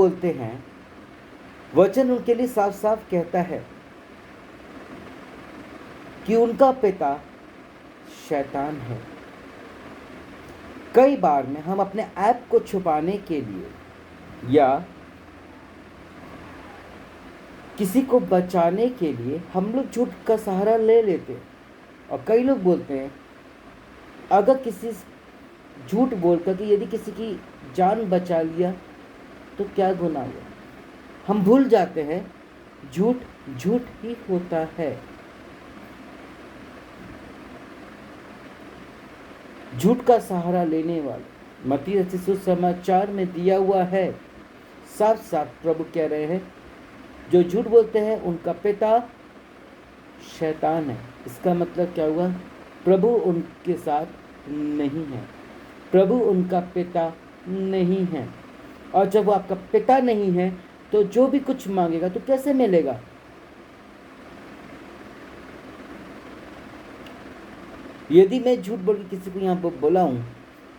बोलते हैं, वचन उनके लिए साफ साफ कहता है कि उनका पिता शैतान है। कई बार में हम अपने ऐप को छुपाने के लिए या किसी को बचाने के लिए हम लोग झूठ का सहारा ले लेते हैं। और कई लोग बोलते हैं, अगर किसी झूठ बोलकर कि यदि किसी की जान बचा लिया तो क्या गुनाह हुआ। हम भूल जाते हैं झूठ झूठ ही होता है। झूठ का सहारा लेने वाले मत्ती रचित सुसमाचार में दिया हुआ है, साफ साफ प्रभु कह रहे हैं, जो झूठ बोलते हैं उनका पिता शैतान है। इसका मतलब क्या हुआ? प्रभु उनके साथ नहीं है, प्रभु उनका पिता नहीं है। और जब वो आपका पिता नहीं है तो जो भी कुछ मांगेगा तो कैसे मिलेगा? यदि मैं झूठ बोल के किसी को यहाँ पर बुलाऊं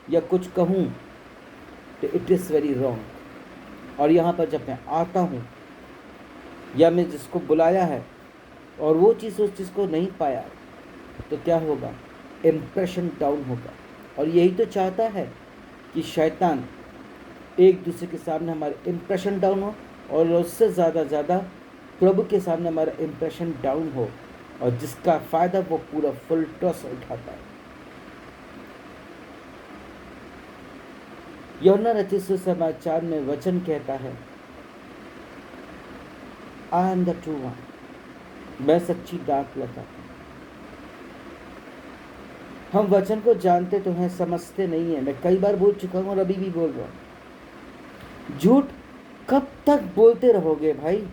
या कुछ कहूँ तो इट इज़ वेरी रॉन्ग। और यहाँ पर जब मैं आता हूँ या मैं जिसको बुलाया है और वो चीज़ उस चीज़ को नहीं पाया तो क्या होगा? इम्प्रेशन डाउन होगा। और यही तो चाहता है कि शैतान एक दूसरे के सामने हमारा इम्प्रेशन डाउन हो और उससे ज़्यादा प्रभु के सामने हमारा इम्प्रेशन डाउन हो, और जिसका फ़ायदा वो पूरा फुल टॉस उठाता है। यूहन्ना रचित सुसमाचार में वचन कहता है, I am the true one, मैं सच्ची डाक लगाता हूँ। हम वचन को जानते तो हैं, समझते नहीं है। मैं कई बार बोल चुका हूँ और अभी भी बोल रहा हूँ, झूठ कब तक बोलते रहोगे भाई?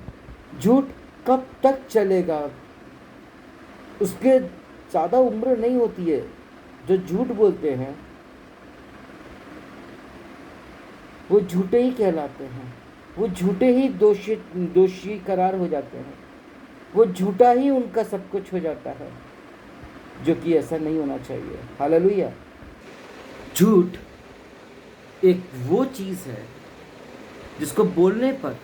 झूठ कब तक चलेगा? उसके ज़्यादा उम्र नहीं होती है। जो झूठ बोलते हैं वो झूठे ही कहलाते हैं, वो झूठे ही दोषी करार हो जाते हैं, वो झूठा ही उनका सब कुछ हो जाता है, जो कि ऐसा नहीं होना चाहिए। हालेलुया। झूठ एक वो चीज़ है जिसको बोलने पर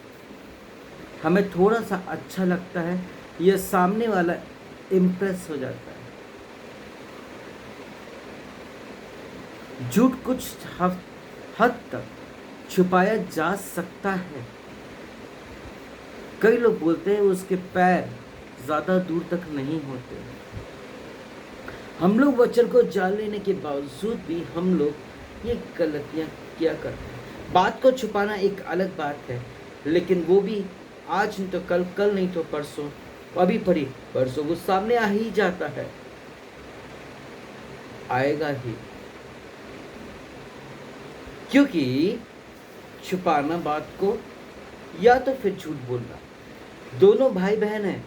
हमें थोड़ा सा अच्छा लगता है या सामने वाला इम्प्रेस हो जाता है। झूठ कुछ हद तक छुपाया जा सकता है। कई लोग बोलते हैं उसके पैर ज़्यादा दूर तक नहीं होते। हम लोग वचन को जान लेने के बावजूद भी हम लोग ये गलतियाँ किया करते हैं। बात को छुपाना एक अलग बात है, लेकिन वो भी आज नहीं तो कल, कल नहीं तो परसों, अभी परी परसों वो सामने आ ही जाता है, आएगा ही। क्योंकि छुपाना बात को या तो फिर झूठ बोलना, दोनों भाई बहन हैं,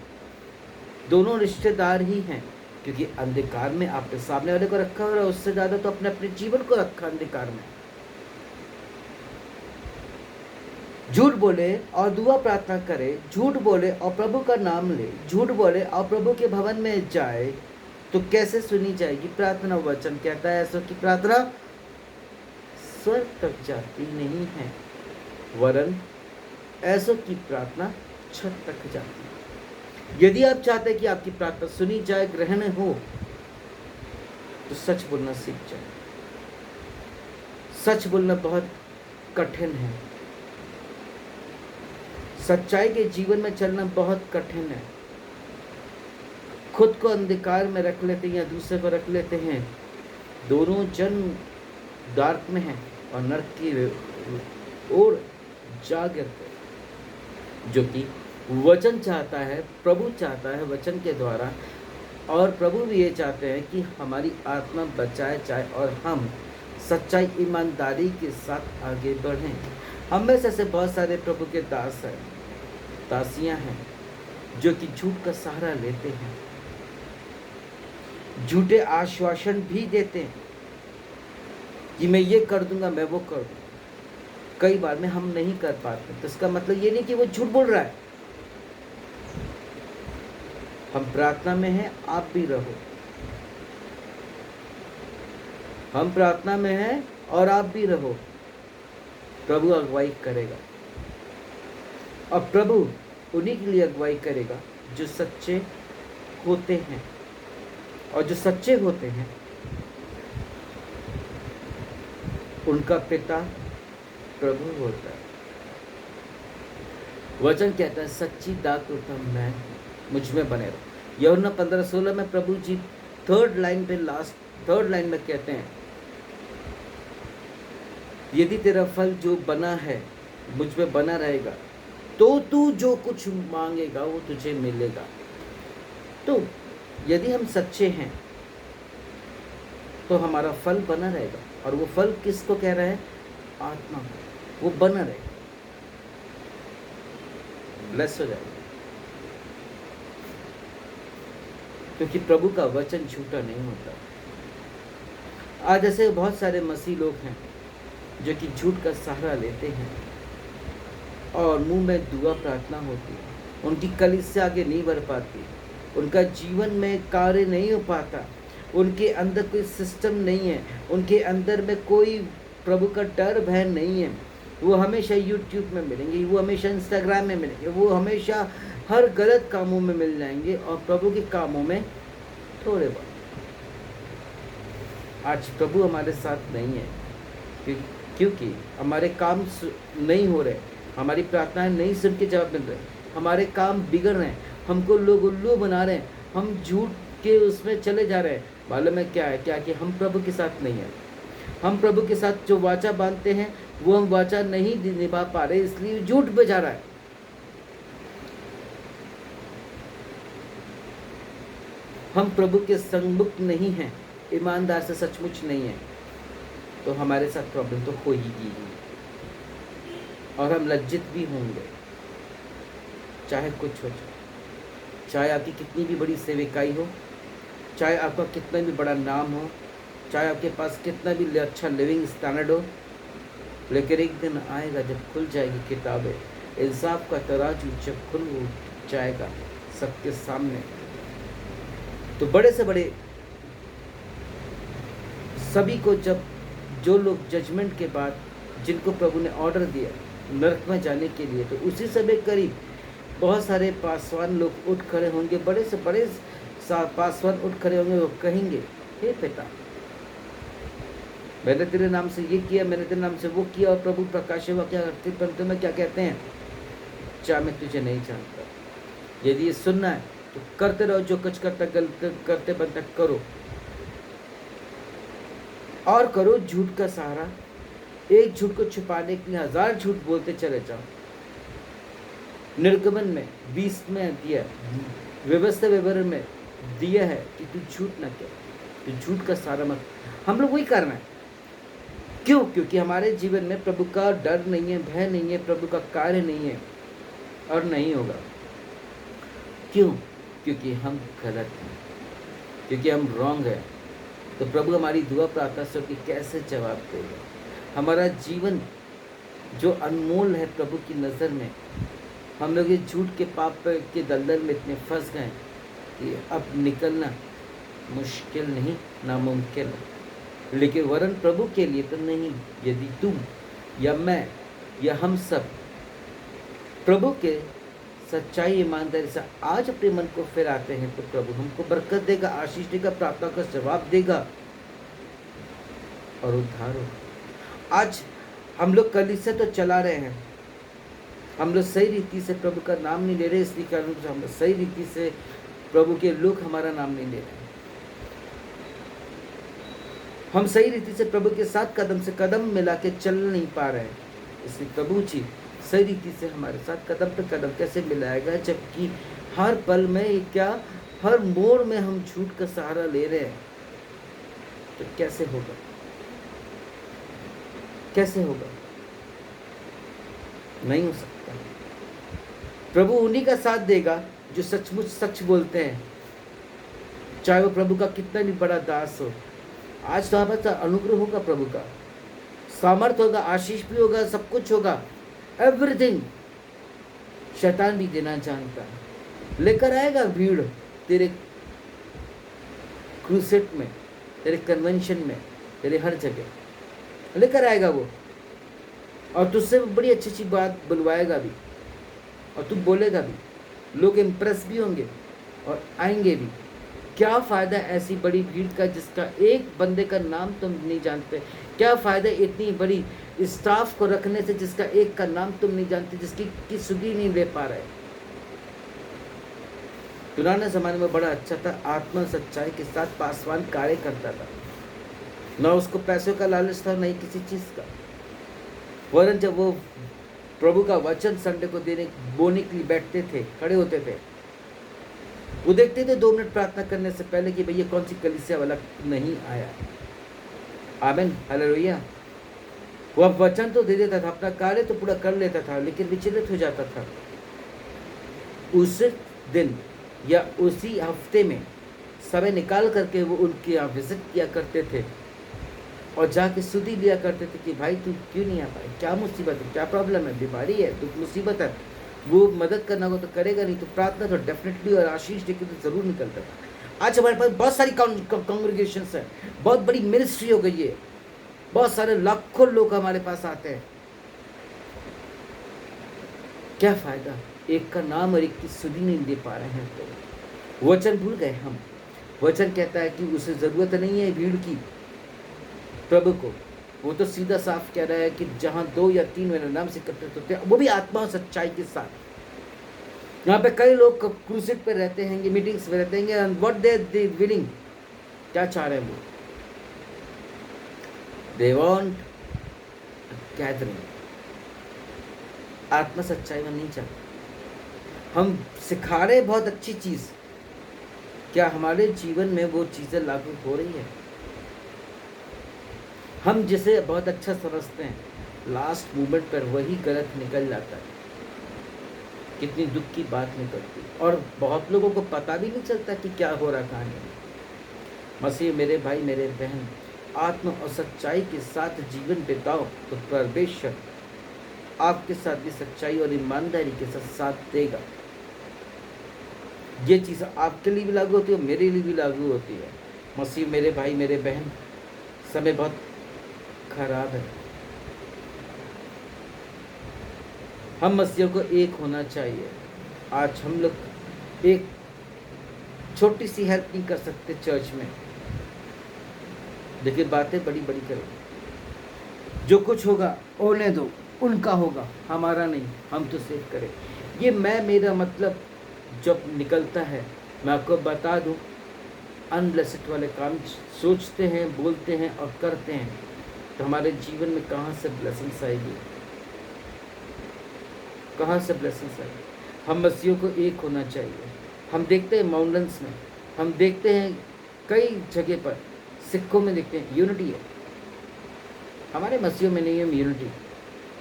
दोनों रिश्तेदार ही हैं। क्योंकि अंधकार में आपने सामने वाले को रखा और उससे ज़्यादा तो अपने अपने जीवन को रखा अंधकार में। झूठ बोले और दुआ प्रार्थना करे, झूठ बोले और प्रभु का नाम ले, झूठ बोले और प्रभु के भवन में जाए, तो कैसे सुनी जाएगी प्रार्थना? वचन कहता है ऐसों की प्रार्थना स्वर्ग तक जाती नहीं है, वरन ऐसों की प्रार्थना छत तक जाती है। यदि आप चाहते हैं कि आपकी प्रार्थना सुनी जाए, ग्रहण हो, तो सच बोलना सीख जाए। सच बोलना बहुत कठिन है, सच्चाई के जीवन में चलना बहुत कठिन है। खुद को अंधकार में रख लेते हैं या दूसरे को रख लेते हैं, दोनों जन डार्क में हैं और नरक की ओर जा गिरते, जो कि वचन चाहता है, प्रभु चाहता है वचन के द्वारा। और प्रभु भी ये चाहते हैं कि हमारी आत्मा बचाए जाए और हम सच्चाई ईमानदारी के साथ आगे बढ़ें। हम में से बहुत सारे प्रभु के दास हैं, दासियां हैं, जो कि झूठ का सहारा लेते हैं, झूठे आश्वासन भी देते हैं कि मैं ये कर दूंगा, मैं वो कर दूंगा। कई बार में हम नहीं कर पाते, तो इसका मतलब ये नहीं कि वो झूठ बोल रहा है। हम प्रार्थना में हैं, आप भी रहो। हम प्रार्थना में हैं और आप भी रहो, प्रभु अगुवाई करेगा। और प्रभु उन्हीं के लिए अगुवाई करेगा जो सच्चे होते हैं, और जो सच्चे होते हैं उनका पिता प्रभु होता है। वचन कहता है सच्ची दाख होता मैं हूं, मुझ में बने रहो। यूहन्ना 15:16 में प्रभु जी थर्ड लाइन में कहते हैं, यदि तेरा फल जो बना है मुझ में बना रहेगा तो तू जो कुछ मांगेगा वो तुझे मिलेगा। तो यदि हम सच्चे हैं तो हमारा फल बना रहेगा, और वो फल किसको कह रहा है? आत्मा को, वो बना रहेगा, ब्लेस हो जाएगा, क्योंकि प्रभु का वचन झूठा नहीं होता। आज ऐसे बहुत सारे मसीह लोग हैं जो कि झूठ का सहारा लेते हैं और मुंह में दुआ प्रार्थना होती है, उनकी कलीसिया आगे नहीं बढ़ पाती, उनका जीवन में कार्य नहीं हो पाता, उनके अंदर कोई सिस्टम नहीं है, उनके अंदर में कोई प्रभु का डर भय नहीं है। वो हमेशा यूट्यूब में मिलेंगे, वो हमेशा इंस्टाग्राम में मिलेंगे, वो हमेशा हर गलत कामों में मिल जाएंगे और प्रभु के कामों में थोड़े बहुत। आज प्रभु हमारे साथ नहीं है क्योंकि हमारे काम नहीं हो रहे, हमारी प्रार्थनाएं नहीं सुन के जवाब मिल रहे, हमारे काम बिगड़ रहे हैं, हमको लोग उल्लू बना रहे हैं, हम झूठ के उसमें चले जा रहे हैं। मालूम है क्या है? क्या कि हम प्रभु के साथ नहीं है। हम प्रभु के साथ जो वाचा बांधते हैं वो हम वाचा नहीं निभा पा रहे, इसलिए झूठ पे जा रहा है। हम प्रभु के संगमुक्त नहीं हैं, ईमानदार से सचमुच नहीं है, तो हमारे साथ प्रॉब्लम तो हो ही और हम लज्जित भी होंगे, चाहे कुछ हो जाए, चाहे आपकी कितनी भी बड़ी सेविकाई हो, चाहे आपका कितना भी बड़ा नाम हो, चाहे आपके पास कितना भी अच्छा लिविंग स्टैंडर्ड हो, लेकिन एक दिन आएगा जब खुल जाएगी किताबें, इंसाफ का तराजू जब खुल जाएगा सबके सामने, तो बड़े से बड़े सभी को, जब जो लोग जजमेंट के बाद जिनको प्रभु ने ऑर्डर दिया नरक में जाने के लिए, तो उसी समय करीब बहुत सारे पासवान लोग उठ खड़े होंगे, बड़े से बड़े पासवान उठ खड़े होंगे, वो कहेंगे हे पिता, मैंने तेरे नाम से ये किया, मैंने तेरे नाम से वो किया, और प्रभु प्रकाश हुआ क्या करते, परंतु में क्या कहते हैं? चाहे मैं तुझे नहीं जानता। यदि ये सुनना है तो करते रहो, जो कुछ करते बनता करो, और करो झूठ का सहारा। एक झूठ को छुपाने के लिए 1000 झूठ बोलते चले जाओ। निर्गमन में 20 में दिया, व्यवस्था विवरण में दिया है कि तू झूठ ना कर, तू झूठ का सहारा मत। हम लोग वही करना है। क्यों? क्योंकि हमारे जीवन में प्रभु का डर नहीं है, भय नहीं है, प्रभु का कार्य नहीं है, और नहीं होगा। क्यों? क्योंकि हम गलत हैं, क्योंकि हम रॉन्ग हैं। तो प्रभु हमारी दुआ प्रार्थना सुन के कैसे जवाब देगा? हमारा जीवन जो अनमोल है प्रभु की नज़र में, हम लोग ये झूठ के पाप के दलदल में इतने फंस गए कि अब निकलना मुश्किल नहीं, नामुमकिन है। लेकिन वरन प्रभु के लिए तो नहीं। यदि तुम या मैं या हम सब प्रभु के सच्चाई ईमानदारी से आज अपने मन को फिराते हैं, तो प्रभु हमको बरकत देगा, आशीष देगा, प्रार्थना का जवाब देगा और उद्धार होगा। आज हम लोग कलीसिया तो चला रहे हैं, हम लोग सही रीति से प्रभु का नाम नहीं ले रहे, इसलिए कारण हम लोग सही रीति से प्रभु के लोग हमारा नाम नहीं ले रहे। हम सही रीति से प्रभु के साथ कदम से कदम मिला के चल नहीं पा रहे हैं, इसलिए प्रभु जी सही रीति से हमारे साथ कदम पे कदम कैसे मिलाएगा, जबकि हर पल में क्या, हर मोड़ में हम झूठ का सहारा ले रहे हैं। तो कैसे होगा? कैसे होगा? नहीं हो सकता। प्रभु उन्हीं का साथ देगा जो सचमुच सच बोलते हैं, चाहे वो प्रभु का कितना भी बड़ा दास हो। आज तो हमारे पास अनुग्रह होगा, प्रभु का सामर्थ्य होगा, आशीष भी होगा, सब कुछ होगा, एवरीथिंग। शैतान भी देना जानता है, लेकर आएगा भीड़ तेरे क्रूसेट में, तेरे कन्वेंशन में, तेरे हर जगह लेकर आएगा वो, और तुझसे बड़ी अच्छी अच्छी बात बुलवाएगा भी। और तू बोलेगा भी, लोग इम्प्रेस भी होंगे और आएंगे भी। क्या फ़ायदा ऐसी बड़ी भीड़ का जिसका एक बंदे का नाम तुम नहीं जानते? क्या फ़ायदा इतनी बड़ी स्टाफ को रखने से जिसका एक का नाम तुम नहीं जानते, जिसकी की सुधी नहीं ले पा रहे? पुराने ज़माने में बड़ा अच्छा था, आत्मा सच्चाई के साथ पासवान कार्य करता था, ना उसको पैसों का लालच था, नहीं किसी चीज़ का। वरन जब वो प्रभु का वचन संडे को बोलने के लिए बैठते थे, खड़े होते थे, वो देखते थे 2 मिनट प्रार्थना करने से पहले कि भैया कौन सी कलीसिया वाला नहीं आया। आमीन, हालेलुया। वो अब वचन तो दे देता था, अपना कार्य तो पूरा कर लेता था, लेकिन विचलित हो जाता था। उस दिन या उसी हफ्ते में समय निकाल करके वो उनके यहाँ विजिट किया करते थे और जाके सुधी लिया करते थे कि भाई तू क्यों नहीं आ पाए, क्या मुसीबत है, क्या प्रॉब्लम है, बीमारी है, दुख मुसीबत है। वो मदद करना हो तो करेगा, नहीं तो प्रार्थना तो डेफिनेटली और आशीष देके तो जरूर निकलता था। आज हमारे पास बहुत सारी कांग्रेगेशंस है, बहुत बड़ी मिनिस्ट्री हो गई है, बहुत सारे लाखों लोग हमारे पास आते हैं। क्या फायदा, एक का नाम और एक की सुधी नहीं दे पा रहे हैं। तो वचन भूल गए हम। वचन कहता है कि उसे जरूरत नहीं है भीड़ की, प्रभु को। वो तो सीधा साफ कह रहा है कि जहां 2 या 3 मेरे नाम से एकत्रित होते हैं, वो भी आत्मा और सच्चाई के साथ। यहाँ पे कई लोग क्रूसिड पे रहते हैं, मीटिंग्स में रहते हैं, एंड व्हाट दे विलिंग, क्या चाह रहे हैं वो? They want gathering. आत्मा सच्चाई में नहीं चाहते। हम सिखा रहे बहुत अच्छी चीज, क्या हमारे जीवन में वो चीजें लागू हो रही है? हम जिसे बहुत अच्छा समझते हैं, लास्ट मोमेंट पर वही गलत निकल जाता है। कितनी दुख की बात निकलती, और बहुत लोगों को पता भी नहीं चलता कि क्या हो रहा कहानी में। मसीह मेरे भाई मेरे बहन, आत्मा और सच्चाई के साथ जीवन बिताओ तो परमेश्वर आपके साथ भी सच्चाई और ईमानदारी के साथ देगा। ये चीज़ आपके लिए भी लागू होती है, मेरे लिए भी लागू होती है। मसीह मेरे भाई मेरे बहन, समय बहुत खराब है। हम मसीह को एक होना चाहिए। आज हम लोग एक छोटी सी हेल्प नहीं कर सकते चर्च में, लेकिन बातें बड़ी बड़ी करो। जो कुछ होगा होने दो, उनका होगा, हमारा नहीं। हम तो सेव करें। ये मेरा मतलब जब निकलता है, मैं आपको बता दूं, अनब्लेस्ड वाले काम सोचते हैं, बोलते हैं और करते हैं, तो हमारे जीवन में कहाँ से ब्लेसिंग्स आएगी? कहाँ से ब्लेसिंग्स आएगी? हम मसीहों को एक होना चाहिए। हम देखते हैं माउंटेन्स में, हम देखते हैं कई जगह पर, सिखों में देखते हैं यूनिटी है, हमारे मसीहों में नहीं है यूनिटी।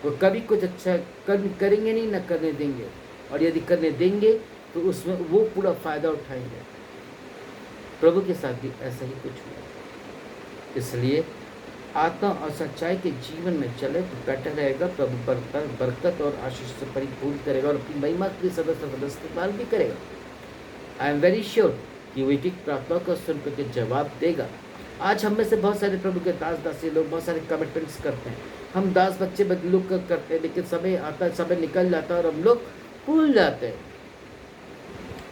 वो कभी कुछ अच्छा करेंगे नहीं, ना करने देंगे, और यदि करने देंगे तो उसमें वो पूरा फ़ायदा उठाएंगे। प्रभु के साथ भी ऐसा ही कुछ हुआ। इसलिए आत्मा और सच्चाई के जीवन में चले तो बेटर रहेगा। प्रभु बरकत और आशीष से परिपूर्ण करेगा और अपनी महिमा के सदस्य इस्तेमाल भी करेगा। आई एम वेरी श्योर कि वो एक प्रार्थना को सुन करके जवाब देगा। आज हम में से बहुत सारे प्रभु के दास दासी लोग बहुत सारे कमिटमेंट्स करते हैं, हम दास बच्चे लोग करते हैं, लेकिन समय आता है, समय निकल जाता है और हम लोग भूल जाते हैं।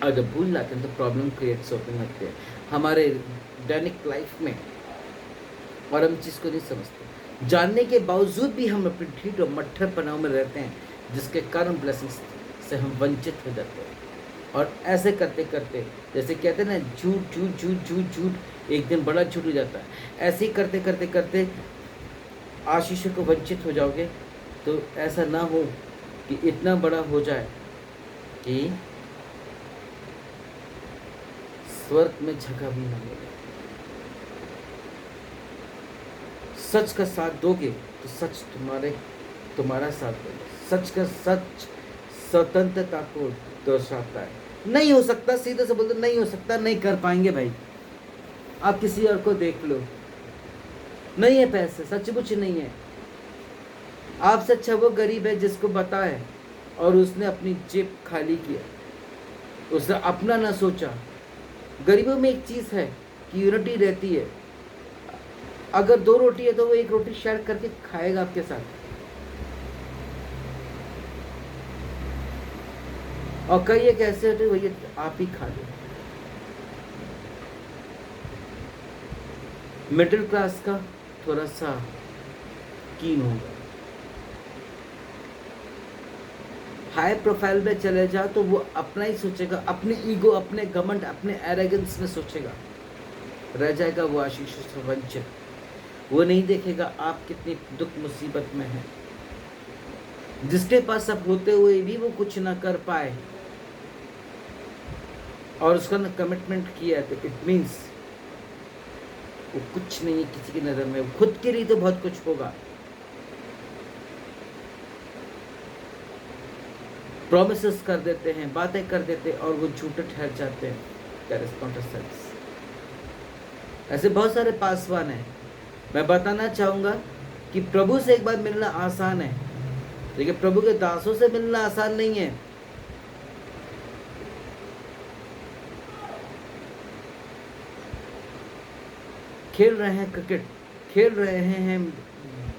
और जब भूल जाते हैं तो प्रॉब्लम क्रिएट्स होने लगते हैं हमारे दैनिक लाइफ में, और हम चीज़ को नहीं समझते। जानने के बावजूद भी हम अपनी ढीठ और मट्ठर पनाव में रहते हैं, जिसके कारण ब्लेसिंग्स से हम वंचित हो जाते हैं। और ऐसे करते करते, जैसे कहते हैं ना, झूठ झूठ झूठ झूठ झूठ, एक दिन बड़ा झूठ हो जाता है। ऐसे ही करते करते करते आशीष को वंचित हो जाओगे। तो ऐसा ना हो कि इतना बड़ा हो जाए कि स्वर्ग में जगह भी ना मिले। सच का साथ दोगे तो सच तुम्हारा साथ देगा। सच का सच स्वतंत्रता को दर्शाता है। नहीं हो सकता, सीधे से बोलते नहीं हो सकता, नहीं कर पाएंगे भाई, आप किसी और को देख लो, नहीं है पैसे, सचमुच नहीं है। आपसे अच्छा वो गरीब है जिसको पता है और उसने अपनी जेब खाली किया, उसने अपना ना सोचा। गरीबों में एक चीज़ है कि यूनिटी रहती है। अगर 2 रोटी है तो वो 1 रोटी शेयर करके खाएगा आपके साथ। और कई एक ऐसे होते भैया आप ही खा लो। मिडिल क्लास का थोड़ा सा कीन होगा, हाई प्रोफाइल में चले जाओ तो वो अपना ही सोचेगा, अपने ईगो, अपने घमंड, अपने एरोगेंस में सोचेगा, रह जाएगा वो आशीष से वंचित। वो नहीं देखेगा आप कितनी दुख मुसीबत में हैं। जिसके पास सब होते हुए भी वो कुछ ना कर पाए और उसका ना कमिटमेंट किया, तो इट मीन्स वो कुछ नहीं है किसी की नजर में। खुद के लिए तो बहुत कुछ होगा। प्रोमिसेस कर देते हैं, बातें कर देते हैं और वो झूठे ठहर जाते हैं। That is not a sense। ऐसे बहुत सारे पासवान हैं। मैं बताना चाहूंगा कि प्रभु से एक बार मिलना आसान है, लेकिन प्रभु के दासों से मिलना आसान नहीं है। खेल रहे हैं क्रिकेट, खेल रहे हैं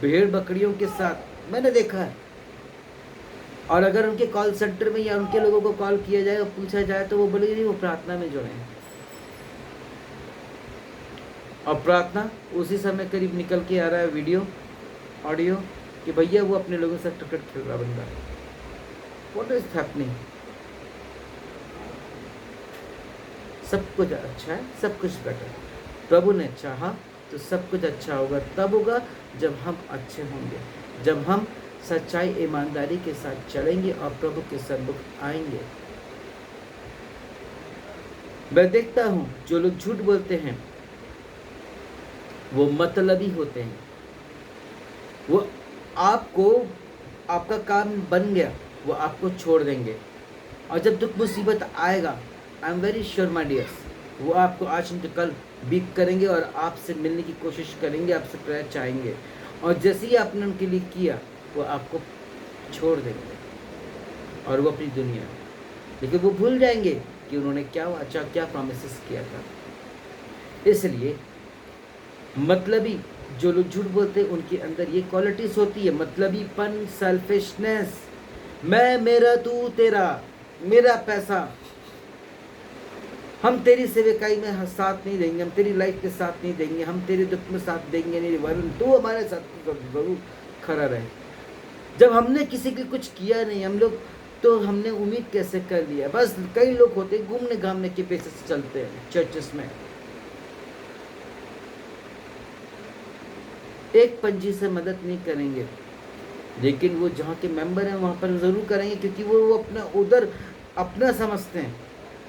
भेड़ बकरियों के साथ, मैंने देखा है। और अगर उनके कॉल सेंटर में या उनके लोगों को कॉल किया जाए और पूछा जाए तो वो बोलेंगे नहीं, वो प्रार्थना में जुड़े हैं। और प्रार्थना उसी समय करीब निकल के आ रहा है वीडियो ऑडियो कि भैया वो अपने लोगों से क्रिकेट खेल रहा बंदा। What is happening? सब कुछ अच्छा है, सब कुछ बेटर। प्रभु ने चाहा तो सब कुछ अच्छा होगा। तब होगा जब हम अच्छे होंगे, जब हम सच्चाई ईमानदारी के साथ चलेंगे और प्रभु के सन्मुख आएंगे। मैं देखता हूं जो लोग झूठ बोलते हैं वो मतलबी होते हैं। वो आपको, आपका काम बन गया, वो आपको छोड़ देंगे। और जब दुख मुसीबत आएगा, I am very sure my dears, वो आपको आज नहीं तो कल बीट करेंगे और आपसे मिलने की कोशिश करेंगे, आपसे प्रेयर चाहेंगे। और जैसे ही आपने उनके लिए किया वो आपको छोड़ देंगे और वो अपनी दुनिया, लेकिन वो भूल जाएंगे कि उन्होंने क्या अच्छा क्या प्रॉमिसेस किया था। इसलिए मतलबी जो लोग झूठ बोलते हैं उनके अंदर ये क्वालिटीज होती है, मतलबीपन, सेल्फिशनेस, मैं, मेरा, तू, तेरा, मेरा पैसा। हम तेरी सेवकाई में साथ नहीं देंगे, हम तेरी लाइफ के साथ नहीं देंगे, हम तेरे दुख में साथ देंगे नहीं, वरन तू हमारे साथ जरूर खड़ा रहे। जब हमने किसी के कुछ किया नहीं हम लोग, तो हमने उम्मीद कैसे कर लिया? बस कई लोग होते घूमने घामने के पैसे से चलते हैं चर्चेस में, एक पंजी से मदद नहीं करेंगे, लेकिन वो जहाँ के मेंबर हैं वहाँ पर ज़रूर करेंगे, क्योंकि वो अपना उधर अपना समझते हैं।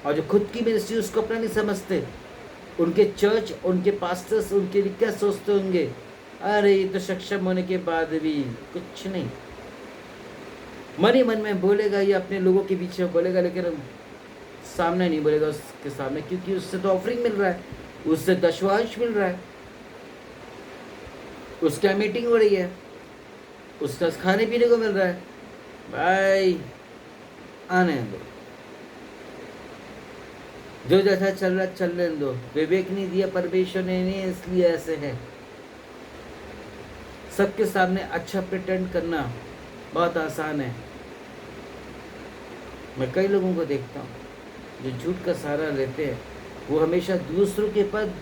और जो खुद की मिनिस्ट्री उसको अपना नहीं समझते। उनके चर्च, उनके पास्टर्स उनके लिए क्या सोचते होंगे? अरे ये तो सक्षम होने के बाद भी कुछ नहीं, मन ही मन में बोलेगा, ये अपने लोगों के बीच में बोलेगा, लेकिन सामने नहीं बोलेगा उसके सामने, क्योंकि उससे तो ऑफरिंग मिल रहा है, उससे दशवांश मिल रहा है, उसका मीटिंग हो रही है, उसका खाने पीने को मिल रहा है। भाई आने दो, जो जैसा चल रहा चलने दो। विवेक नहीं दिया परमेश्वर ने, नहीं इसलिए ऐसे है। सबके सामने अच्छा प्रिटेंड करना बहुत आसान है। मैं कई लोगों को देखता हूँ जो झूठ का सहारा लेते हैं, वो हमेशा दूसरों के पर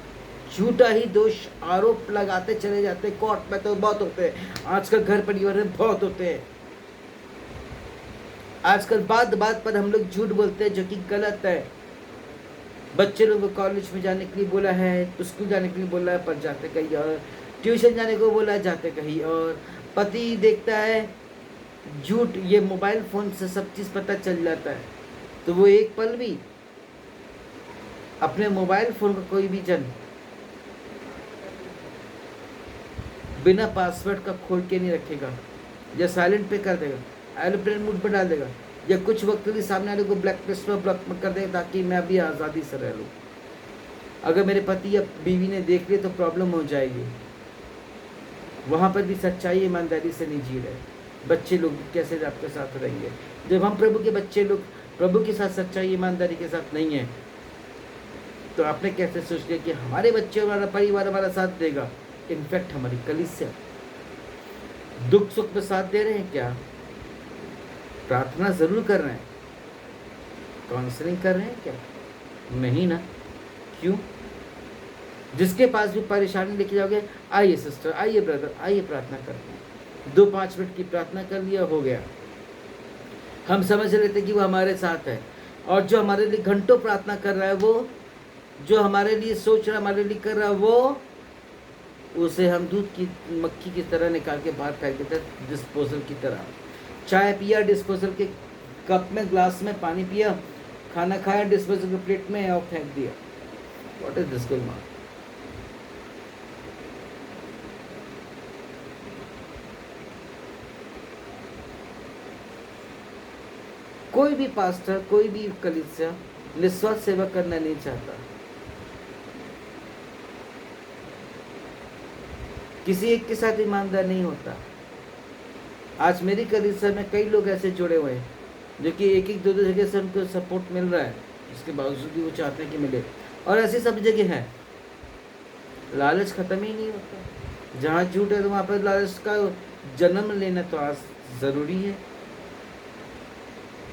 झूठा ही दोष आरोप लगाते चले जाते हैं। कोर्ट में तो बहुत होते हैं, आजकल घर परिवार में बहुत होते हैं। आजकल बात बात पर हम लोग झूठ बोलते हैं, जो कि गलत है। बच्चे लोगों को कॉलेज में जाने के लिए बोला है, स्कूल जाने के लिए बोला है, पर जाते कहीं और। ट्यूशन जाने को बोला है, जाते कहीं और। पति देखता है झूठ, ये मोबाइल फ़ोन से सब चीज़ पता चल जाता है, तो वो एक पल भी अपने मोबाइल फ़ोन का कोई भी जन बिना पासवर्ड का खोल के नहीं रखेगा, या साइलेंट पे कर देगा, एरोप्लेन मोड पर डाल देगा, या कुछ वक्त के लिए सामने वाले को ब्लैक लिस्ट में ब्लॉक कर देगा, ताकि मैं अभी आज़ादी से रह लूँ। अगर मेरे पति या बीवी ने देख लिया तो प्रॉब्लम हो जाएगी। वहाँ पर भी सच्चाई ईमानदारी से नहीं जी रहे। बच्चे लोग कैसे आपके साथ रहेंगे? जब हम प्रभु के बच्चे लोग प्रभु के साथ सच्चाई ईमानदारी के साथ नहीं है, तो आपने कैसे सोच लिया कि हमारे बच्चे, हमारा परिवार हमारा साथ देगा? इनफैक्ट हमारी कलीसिया दुख सुख में साथ दे रहे हैं क्या? प्रार्थना जरूर कर रहे हैं, काउंसलिंग कर रहे हैं क्या? नहीं ना। क्यों? जिसके पास भी परेशानी लेके जाओगे, आइए सिस्टर, आइए ब्रदर, आइए प्रार्थना करते हैं, 2-5 मिनट की प्रार्थना कर लिया, हो गया। हम समझ लेते कि वो हमारे साथ है, और जो हमारे लिए घंटों प्रार्थना कर रहा है, वो जो हमारे लिए सोच रहा है, हमारे लिए कर रहा है, वो उसे हम दूध की मक्खी की तरह निकाल के बाहर फेंक देते हैं, डिस्पोजल की तरह। चाय पिया डिस्पोजल के कप में, ग्लास में पानी पिया, खाना खाया डिस्पोजल के प्लेट में और फेंक दिया। What is this going on? कोई भी पास्टर, कोई भी कलीसिया निस्वार्थ सेवा करना नहीं चाहता। किसी एक के साथ ईमानदार नहीं होता। आज मेरी कलीसिया में कई लोग ऐसे जुड़े हुए हैं जो कि एक एक दो दो जगह से उनको सपोर्ट मिल रहा है, इसके बावजूद भी वो चाहते हैं कि मिले, और ऐसी सब जगह है। लालच खत्म ही नहीं होता। जहाँ झूठ है तो वहाँ पर लालच का जन्म लेना तो आज ज़रूरी है,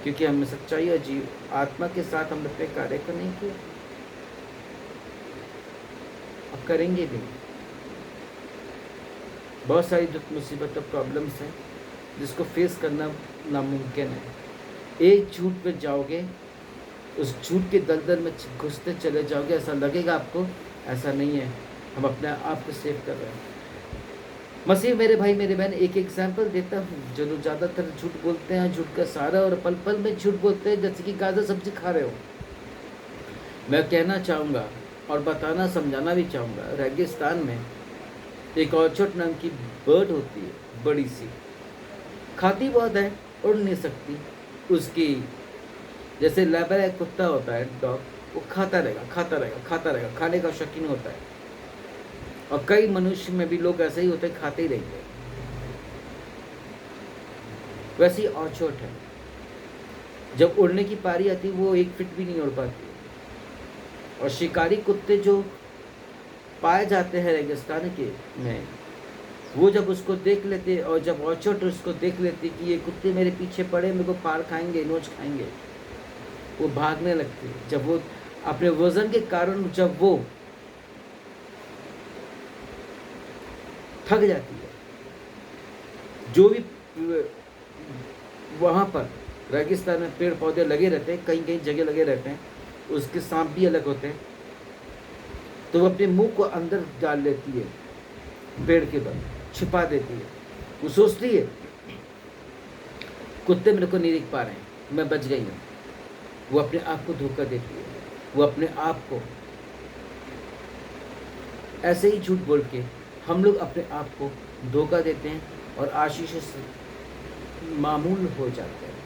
क्योंकि हमने सच्चाई और जीव आत्मा के साथ हम अपने कार्य को नहीं किया, अब करेंगे भी। बहुत सारी दुख मुसीबत और प्रॉब्लम्स हैं जिसको फेस करना नामुमकिन है। एक झूठ में जाओगे, उस झूठ के दलदल में घुसते चले जाओगे, ऐसा लगेगा आपको, ऐसा नहीं है, हम अपने आप को सेव कर रहे हैं। मसीह मेरे भाई मेरे बहन, एक एग्जाम्पल देता हूँ। जो लोग ज़्यादातर झूठ बोलते हैं, झूठ का सहारा, और पल पल में झूठ बोलते हैं, जैसे कि गाजर सब्जी खा रहे हो। मैं कहना चाहूँगा और बताना समझाना भी चाहूँगा, रेगिस्तान में एक ऑर्चर्ड नाम की बर्ड होती है, बड़ी सी, खाती बहुत है, उड़ नहीं सकती। उसकी जैसे लेबर एक कुत्ता होता है, डॉग, वो खाता रहेगा, खाता रहेगा, खाता रहेगा, खाने का शौकीन होता है। और कई मनुष्य में भी लोग ऐसे ही होते हैं, खाते ही रहेंगे। वैसी ऑर्चर्ड है, जब उड़ने की पारी आती वो 1 फीट भी नहीं उड़ पाती। और शिकारी कुत्ते जो पाए जाते हैं रेगिस्तान के में, वो जब उसको देख लेते, और जब ऑर्चर्ड उसको देख लेते कि ये कुत्ते मेरे पीछे पड़े, मेरे को पार खाएंगे, नोच खाएंगे, वो भागने लगते। जब वो अपने वजन के कारण जब वो थक जाती है, जो भी वहाँ पर रेगिस्तान में पेड़ पौधे लगे रहते हैं, कहीं कहीं जगह लगे रहते हैं, उसके सांप भी अलग होते हैं, तो वो अपने मुंह को अंदर डाल लेती है, पेड़ के बल छिपा देती है। वो सोचती है कुत्ते मेरे को नहीं दिख पा रहे हैं, मैं बच गई हूँ। वो अपने आप को धोखा देती है। वो अपने आप को ऐसे ही झूठ बोल के हम लोग अपने आप को धोखा देते हैं और आशीष से मामूल हो जाते हैं।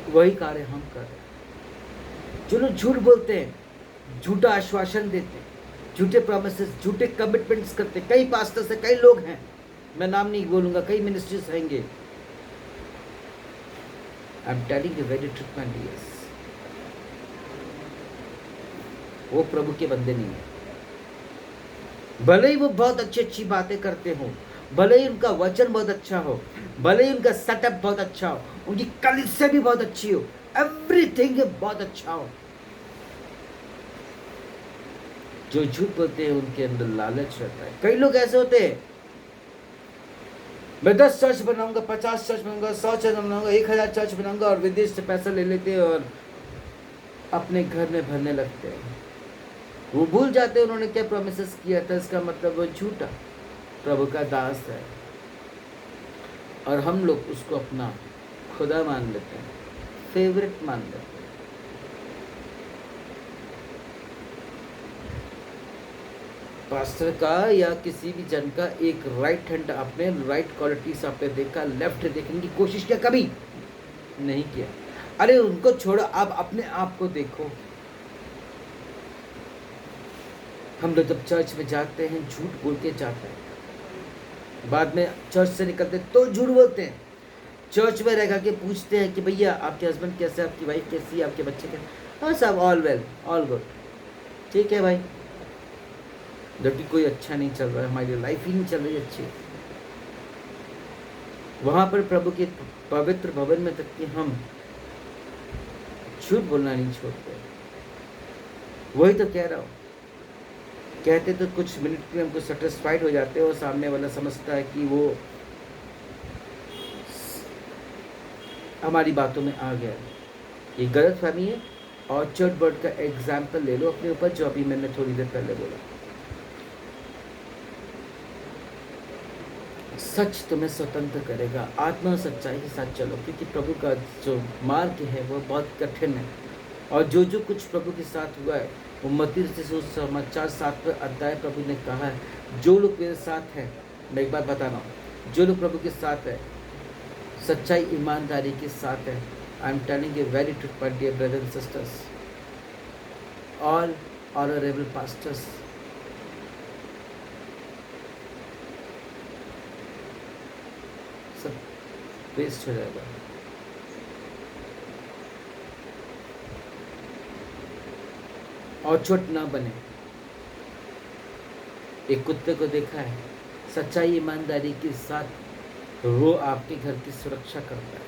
वही कार्य हम कर रहे हैं। जो लोग झूठ बोलते हैं, झूठा आश्वासन देते हैं, झूठे प्रोमिसेस, झूठे कमिटमेंट्स करते हैं, कई पास्टर्स हैं, कई लोग हैं, मैं नाम नहीं बोलूंगा, कई मिनिस्ट्रीज रहेंगे। आई am telling you very truth my dears, वो प्रभु के बंदे नहीं है। भले ही वो बहुत अच्छी अच्छी बातें करते हो, भले ही उनका वचन बहुत अच्छा हो, भले ही उनका सेटअप बहुत अच्छा हो, उनकी कलीसिया भी बहुत अच्छी हो, एवरीथिंग बहुत अच्छा हो, जो झूठ बोलते हैं उनके अंदर लालच रहता है। कई लोग ऐसे होते हैं, मैं 10 चर्च बनाऊंगा, 50 चर्च बनाऊंगा, 100 चर्च बनाऊंगा, 1000 चर्च बनाऊंगा, और विदेश से पैसा ले लेते हैं और अपने घर में भरने लगते हैं। वो भूल जाते हैं उन्होंने क्या प्रोमिसेस किया था। इसका मतलब वो झूठा प्रभु का दास है, और हम लोग उसको अपना खुदा मान लेते हैं, फेवरेट मान लेते हैं। पास्टर का या किसी भी जन का एक राइट हैंड आपने, राइट क्वालिटीज आपने देखा, लेफ्ट देखने की कोशिश किया? कभी नहीं किया। अरे उनको छोड़ो, आप अपने आप को देखो। हम लोग जब चर्च में जाते हैं, झूठ बोल के जाते हैं, बाद में चर्च से निकलते तो झूठ बोलते हैं। चर्च में रह के पूछते हैं कि भैया आपके हस्बैंड कैसे, आपकी वाइफ कैसी है, आपके बच्चे कैसे? हाँ सब ऑल वेल, ऑल गुड, ठीक है भाई। जबकि कोई अच्छा नहीं चल रहा है, हमारी लाइफ ही नहीं चल रही अच्छी। वहाँ पर प्रभु के पवित्र भवन में तक कि हम झूठ बोलना नहीं छोड़ते। वही तो कह रहा हूँ, कहते तो कुछ मिनट में हमको सेटिस्फाइड हो जाते हैं और सामने वाला समझता है कि वो हमारी बातों में आ गया। ये गलत फहमी है। और चर्च बर्ड का एग्जाम्पल ले लो अपने ऊपर, जो अभी मैंने थोड़ी देर पहले बोला। सच तुम्हें स्वतंत्र करेगा, आत्मा और सच्चाई के साथ चलो, क्योंकि प्रभु का जो मार्ग है वो बहुत कठिन है। और जो जो कुछ प्रभु के साथ हुआ है, वो मत्ती से समाचार 7वें अध्याय प्रभु ने कहा है, जो लोग मेरे साथ हैं, मैं एक बात बता रहा हूँ, जो लोग प्रभु के साथ है, सच्चाई ईमानदारी के साथ है, I am telling you very truth my dear brothers and sisters, all honourable pastors, सब वेस्ट हो जाएगा। और छोट ना बने। एक कुत्ते को देखा है, सच्चाई ईमानदारी के साथ वो आपके घर की सुरक्षा करता है।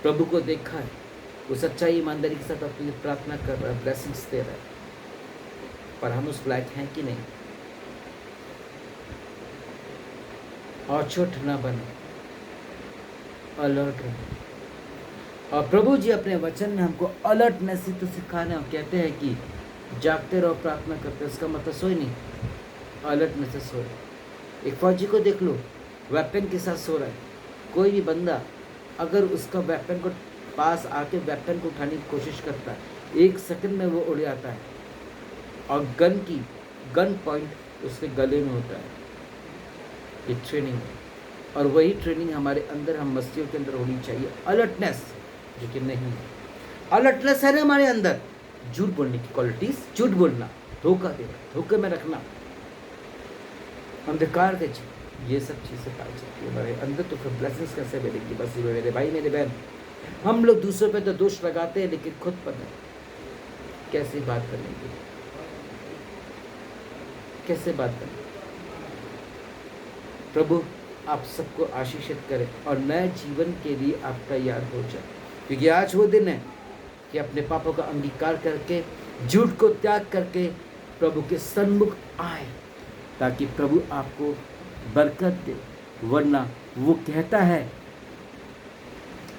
प्रभु को देखा है, वो सच्चाई ईमानदारी के साथ अपनी प्रार्थना कर रहा है, ब्लेसिंग्स दे रहा है। पर हम उस लायक हैं कि नहीं? और छोट ना बने, अलर्ट रहे। और प्रभु जी अपने वचन में हमको अलर्टनेस ही तो सिखाना है। कहते हैं कि जागते रहो, प्रार्थना करते, उसका मतलब सोए नहीं, अलर्टनेस से सोए। एक फौजी को देख लो, वेपन के साथ सो रहा है। कोई भी बंदा अगर उसका वेपन को पास आके वेपन को उठाने की कोशिश करता है, 1 सेकंड में वो उड़ जाता है। और गन पॉइंट उसके गले में होता है। ये ट्रेनिंग है। और वही ट्रेनिंग हमारे अंदर, हम मसीहियों के अंदर होनी चाहिए, अलर्टनेस, जो कि नहीं है। अलर्टनेस है ना हमारे अंदर, झूठ बोलने की क्वालिटीज, झूठ बोलना, धोखा देना, धोखे में रखना, अंधकार के ये सब चीज़ें पाई जाती है हमारे अंदर। तो फिर ब्लेसिंग्स कैसे मिलेंगी? बस मेरे भाई मेरे बहन, हम लोग दूसरों पे तो दोष लगाते हैं, लेकिन खुद पता कैसे बात करेंगे, कैसे बात करेंगे। प्रभु आप सबको आशीषित करें और नए जीवन के लिए आप तैयार हो जाए, क्योंकि आज वो दिन है कि अपने पापों का अंगीकार करके, झूठ को त्याग करके प्रभु के सन्मुख आए, ताकि प्रभु आपको बरकत दे। वरना वो कहता है,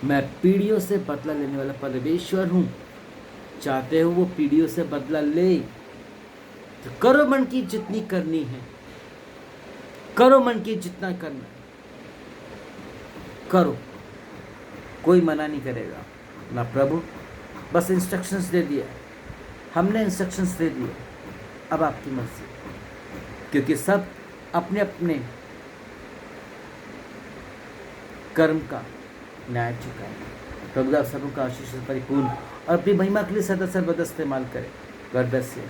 मैं पीढ़ियों से बदला लेने वाला परमेश्वर हूँ। चाहते हो वो पीढ़ियों से बदला ले, तो करो मन की जितनी करनी है, करो मन की जितना करना है, करो, कोई मना नहीं करेगा ना। प्रभु बस इंस्ट्रक्शंस दे दिया, हमने इंस्ट्रक्शंस दे दिए, अब आपकी मर्जी, क्योंकि सब अपने अपने कर्म का न्याय चुकाए। प्रभु आप सबका आशीष परिपूर्ण और अपनी महिमा के लिए सदा सर्वदा इस्तेमाल करें। God bless you.